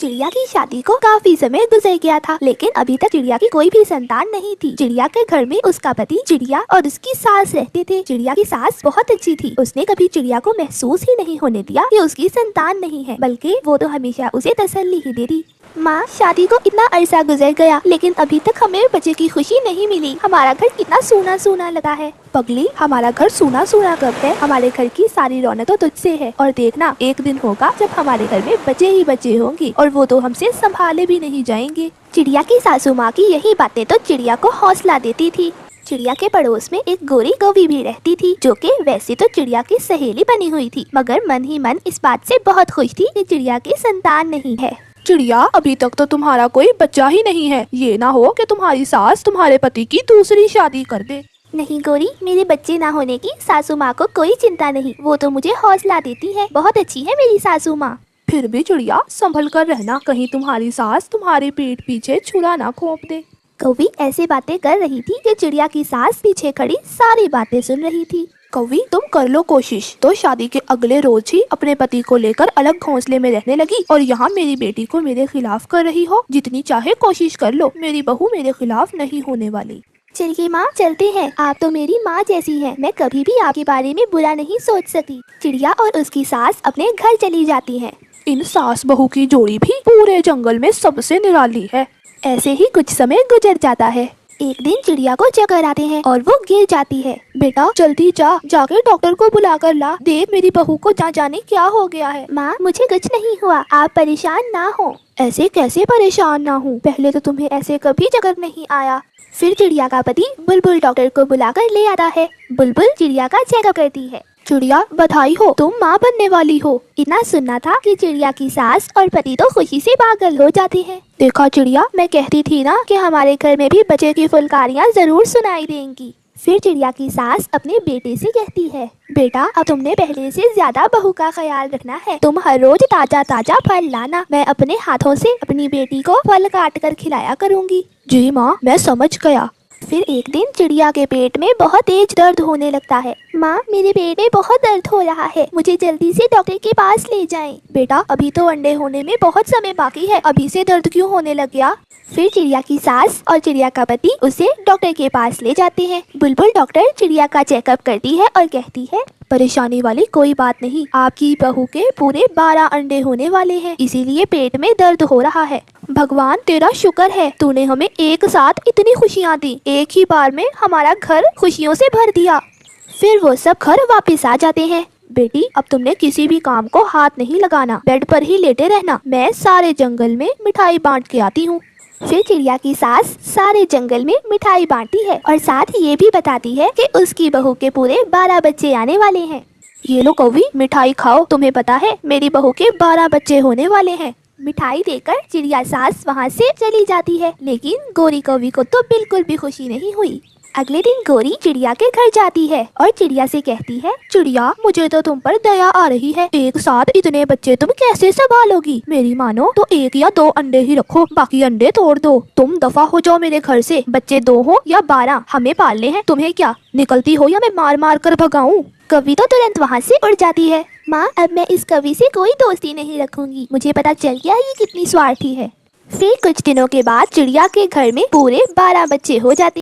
चिड़िया की शादी को काफी समय गुजर गया था, लेकिन अभी तक चिड़िया की कोई भी संतान नहीं थी। चिड़िया के घर में उसका पति, चिड़िया और उसकी सास रहते थे। चिड़िया की सास बहुत अच्छी थी। उसने कभी चिड़िया को महसूस ही नहीं होने दिया कि उसकी संतान नहीं है, बल्कि वो तो हमेशा उसे तसल्ली ही देती। माँ, शादी को इतना अरसा गुजर गया, लेकिन अभी तक हमें बच्चे की खुशी नहीं मिली। हमारा घर कितना सूना सूना लगा है। पगली, हमारा घर सूना सूना कब है? हमारे घर की सारी रौनक तो तुझसे है। और देखना, एक दिन होगा जब हमारे घर में बच्चे ही बच्चे होंगे, और वो तो हमसे संभाले भी नहीं जाएंगे। चिड़िया की सासू माँ की यही बातें तो चिड़िया को हौसला देती थी। चिड़िया के पड़ोस में एक गोरी कौवी भी रहती थी, जो कि वैसे तो चिड़िया की सहेली बनी हुई थी, मगर मन ही मन इस बात से बहुत खुश थी कि चिड़िया की संतान नहीं है। चिड़िया, अभी तक तो तुम्हारा कोई बच्चा ही नहीं है। ये ना हो कि तुम्हारी सास तुम्हारे पति की दूसरी शादी कर दे। नहीं गोरी, मेरे बच्चे ना होने की सासू माँ को कोई चिंता नहीं। वो तो मुझे हौसला देती है। बहुत अच्छी है मेरी सासू माँ। फिर भी चिड़िया, संभल कर रहना, कहीं तुम्हारी सास तुम्हारे पीठ पीछे छुरा ना घोंप दे। कौवी ऐसे बातें कर रही थी कि चिड़िया की सास पीछे खड़ी सारी बातें सुन रही थी। कौवी, तुम कर लो कोशिश। तो शादी के अगले रोज ही अपने पति को लेकर अलग घोंसले में रहने लगी, और यहाँ मेरी बेटी को मेरे खिलाफ कर रही हो। जितनी चाहे कोशिश कर लो, मेरी बहू मेरे खिलाफ नहीं होने वाली। चलिए माँ, चलते हैं। आप तो मेरी माँ जैसी हैं। मैं कभी भी आपके बारे में बुरा नहीं सोच सकी। चिड़िया और उसकी सास अपने घर चली जाती हैं। इन सास बहू की जोड़ी भी पूरे जंगल में सबसे निराली है। ऐसे ही कुछ समय गुजर जाता है। एक दिन चिड़िया को चक्कर आते हैं और वो गिर जाती है। बेटा, जल्दी जाके डॉक्टर को बुला कर ला। देख, मेरी बहू को जाने क्या हो गया है। माँ, मुझे कुछ नहीं हुआ, आप परेशान ना हो। ऐसे कैसे परेशान ना हूँ? पहले तो तुम्हें ऐसे कभी चक्कर नहीं आया। फिर चिड़िया का पति बुलबुल डॉक्टर को बुलाकर ले आता है। बुलबुल चिड़िया का चेकअप करती है। चिड़िया, बधाई हो, तुम माँ बनने वाली हो। इतना सुनना था कि चिड़िया की सास और पति तो खुशी से पागल हो जाते हैं। देखा चिड़िया, मैं कहती थी ना कि हमारे घर में भी बच्चे की फुलकारियाँ जरूर सुनाई देंगी। फिर चिड़िया की सास अपने बेटे से कहती है, बेटा, अब तुमने पहले से ज्यादा बहू का ख्याल रखना है। तुम हर रोज ताजा ताजा फल लाना। मैं अपने हाथों से अपनी बेटी को फल काट कर खिलाया करूँगी। जी माँ, मैं समझ गया। फिर एक दिन चिड़िया के पेट में बहुत तेज दर्द होने लगता है। माँ, मेरे पेट में बहुत दर्द हो रहा है, मुझे जल्दी से डॉक्टर के पास ले जाएं। बेटा, अभी तो अंडे होने में बहुत समय बाकी है, अभी से दर्द क्यों होने लग गया? फिर चिड़िया की सास और चिड़िया का पति उसे डॉक्टर के पास ले जाते हैं। बुलबुल डॉक्टर चिड़िया का चेकअप करती है और कहती है, परेशानी वाली कोई बात नहीं। आपकी बहू के पूरे 12 अंडे होने वाले हैं, इसीलिए पेट में दर्द हो रहा है। भगवान तेरा शुक्र है, तूने हमें एक साथ इतनी खुशियाँ दी। एक ही बार में हमारा घर खुशियों से भर दिया। फिर वो सब घर वापस आ जाते हैं। बेटी, अब तुमने किसी भी काम को हाथ नहीं लगाना, बेड पर ही लेटे रहना। मैं सारे जंगल में मिठाई बांट के आती हूँ। फिर चिड़िया की सास सारे जंगल में मिठाई बांटती है और साथ ये भी बताती है कि उसकी बहू के पूरे 12 बच्चे आने वाले हैं। ये लो कौवी, मिठाई खाओ। तुम्हें पता है, मेरी बहू के 12 बच्चे होने वाले हैं। मिठाई देकर चिड़िया सास वहाँ से चली जाती है, लेकिन गोरी कौवी को तो बिल्कुल भी खुशी नहीं हुई। अगले दिन गोरी चिड़िया के घर जाती है और चिड़िया से कहती है, चिड़िया, मुझे तो तुम पर दया आ रही है। एक साथ इतने बच्चे तुम कैसे संभालोगी? मेरी मानो तो 1 या 2 अंडे ही रखो, बाकी अंडे तोड़ दो। तुम दफा हो जाओ मेरे घर से। बच्चे 2 हो या 12, हमें पालने हैं। तुम्हें क्या, निकलती हो या मैं मार मार कर भगाऊं? कवि तो तुरंत वहाँ से उड़ जाती है। माँ, अब मैं इस कवि से कोई दोस्ती नहीं रखूंगी। मुझे पता चल गया ये कितनी स्वार्थी है। फिर कुछ दिनों के बाद चिड़िया के घर में पूरे 12 बच्चे हो जाते